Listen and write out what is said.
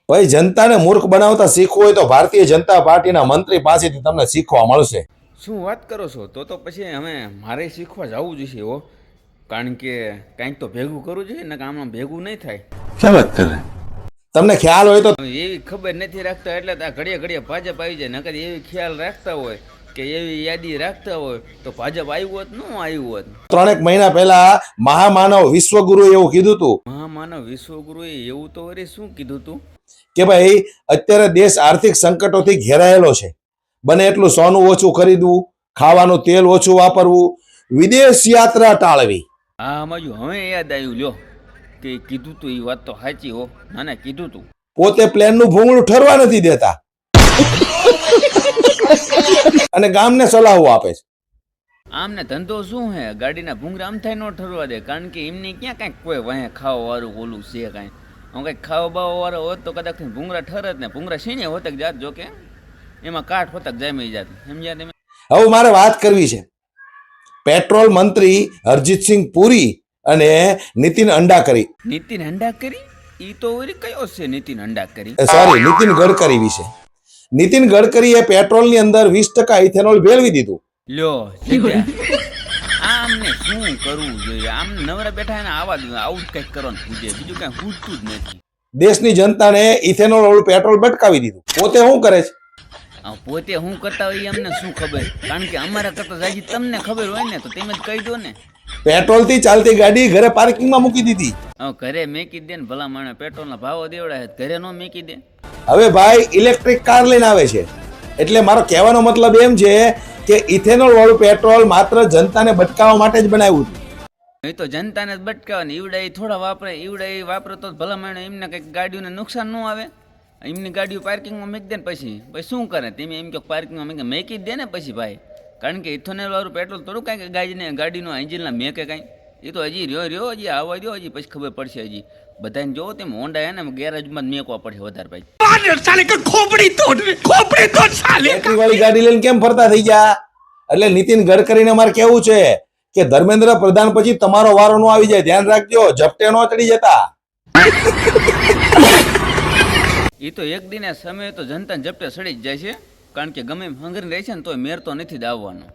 ભાઈ, જનતાને મૂર્ખ બનાવતા શીખવું હોય તો ભારતીય જનતા પાર્ટીના મંત્રી પાસેથી તમને શીખવા મળશે. શું વાત કરો છો? તો પછી અમે મારે શીખવા જવું જોઈએ હો, કારણ કે કાંઈક તો ભેગું કરવું જોઈએ ને, આમાં ભેગું નહીં થાય. क्या बात कर रहे हैं? તમને ખ્યાલ હોય તો હવે એવી ખબર નથી રાખતા એટલે આ ઘડીએ ઘડીએ ભાજપ આવી જાય. નકર એવી ખ્યાલ રાખતા હોય કે એવી યાદી રાખતા હોય તો ભાજપ આવ્યું હોત, ન આવ્યું હોત. 3 મહિના પહેલા મહામાનવ વિશ્વગુરુએ એવું કીધું હતું મહામાનવ વિશ્વગુરુએ એવું તો વળી શું કીધું તું? કે ભાઈ, અત્યારે દેશ આર્થિક સંકટોથી ઘેરાયેલો છે. બને એટલું સોનું ઓછું ખરીદવું, ખાવાનું તેલ ઓછું વાપરવું, વિદેશ યાત્રા ટાળવી. હા સમજુ, હવે યાદ આવ્યું લ્યો કે કીધું તું. એ વાત તો સાચી હો. ના કીધું તું. પોતે પ્લેનનું ભૂંગળું ઠરવા નથી દેતા અને ગામને સલાહો આપે છે. આમને ધંધો શું હે? ગાડીના ભૂંગરા આમ થાય ન ઠરવા દે, કારણ કે એમને ક્યાં કાંઈક કોઈ વાહે ખાવા વાળું ઓલું છે કાંઈ. હું કંઈક ખાવા બાવા વાળો હોત તો કદાચ ભૂંગરા ઠરત ને. ભૂંગરા સીણે હોતક જાત, જો કે એમાં કાઠ હોતક જામી જાત. સમજ્યા તમે? હવે મારે વાત કરવી છે. પેટ્રોલ મંત્રી હરજીતસિંહ પુરી અને નીતિન અંડાકરી, નીતિન અંડાકરી? ઈ તો વળી કયો છે નીતિન અંડાકરી? સોરી, નીતિન ગડકરી વિશે. નીતિન ગડકરીએ પેટ્રોલની અંદર 20% ઇથેનોલ ભેળવી દીધું. લ્યો જગ્યા. આમને શું કરવું જોઈએ? આમ નવરા બેઠા એને આવા જ આવું જ કંઈક કરવાનું પૂછે, બીજું કાંઈ પૂછતું જ નથી. દેશની જનતાને ઇથેનોલ વાળું પેટ્રોલ ભટકાવી દીધું. પોતે શું કરે છે? પોતે હું કરતા હોય અમને શું ખબર? કારણ કે અમારા કરતા જાજી તમને ખબર હોય ને તો તમે જ કહી દો ને. પેટ્રોલ થી ચાલતી ગાડી ઘરે પાર્કિંગમાં મૂકી દીધી. હવે ઘરે મેકી દે ને, ભલા માણે પેટ્રોલના ભાવો દેવડાય, ઘરે નો મેકી દે. હવે ભાઈ, ઇલેક્ટ્રિક કાર લઈને આવે છે. એટલે મારો કહેવાનો મતલબ એમ છે કે ઇથેનોલ વાળું પેટ્રોલ માત્ર જનતાને ભટકાવવા માટે જ બનાવ્યું હતું. એ તો જનતાને જ બટકાવે ને. ઈવડા થોડા વાપરે, ઈવડા વાપરે તો ભલા માણે એમને કંઈક ગાડીઓને નુકસાન ન આવે. એમની ગાડીઓ પાર્કિંગમાં મૂકી દે ને પછી શું કરે? તમે એમ કહો પાર્કિંગમાં મેકી જ દે ને પછી ભાઈ. કારણ કે ઇથેનોલ વાળું પેટ્રોલ થોડું કાંઈ ગાડીનો એન્જિનના મેકે કાંઈ. એ તો હજી રહ્યો હજી આવવા દો, હજી પછી ખબર પડશે. હજી બધાને જોવો તેમ હોન્ડા એને ગેરેજમાં જ મેકવા પડશે વધારે ભાઈ. બેટરી વાળી ગાડી લઈને કેમ ફરતા થઈ ગયા? એટલે નીતિન ગડકરીને અમારે કેવું છે કે ધર્મેન્દ્ર પ્રધાન પછી તમારો વારો નો આવી જાય, ધ્યાન રાખજો, ઝપટે નો ચડી જતા. એ તો એક દિને સમય તો જનતાને ઝપટે સડી જ જાય છે, કારણ કે ગમે એમ હંગરી રહે છે ને તોય મેર તો નથી જ આવવાનો.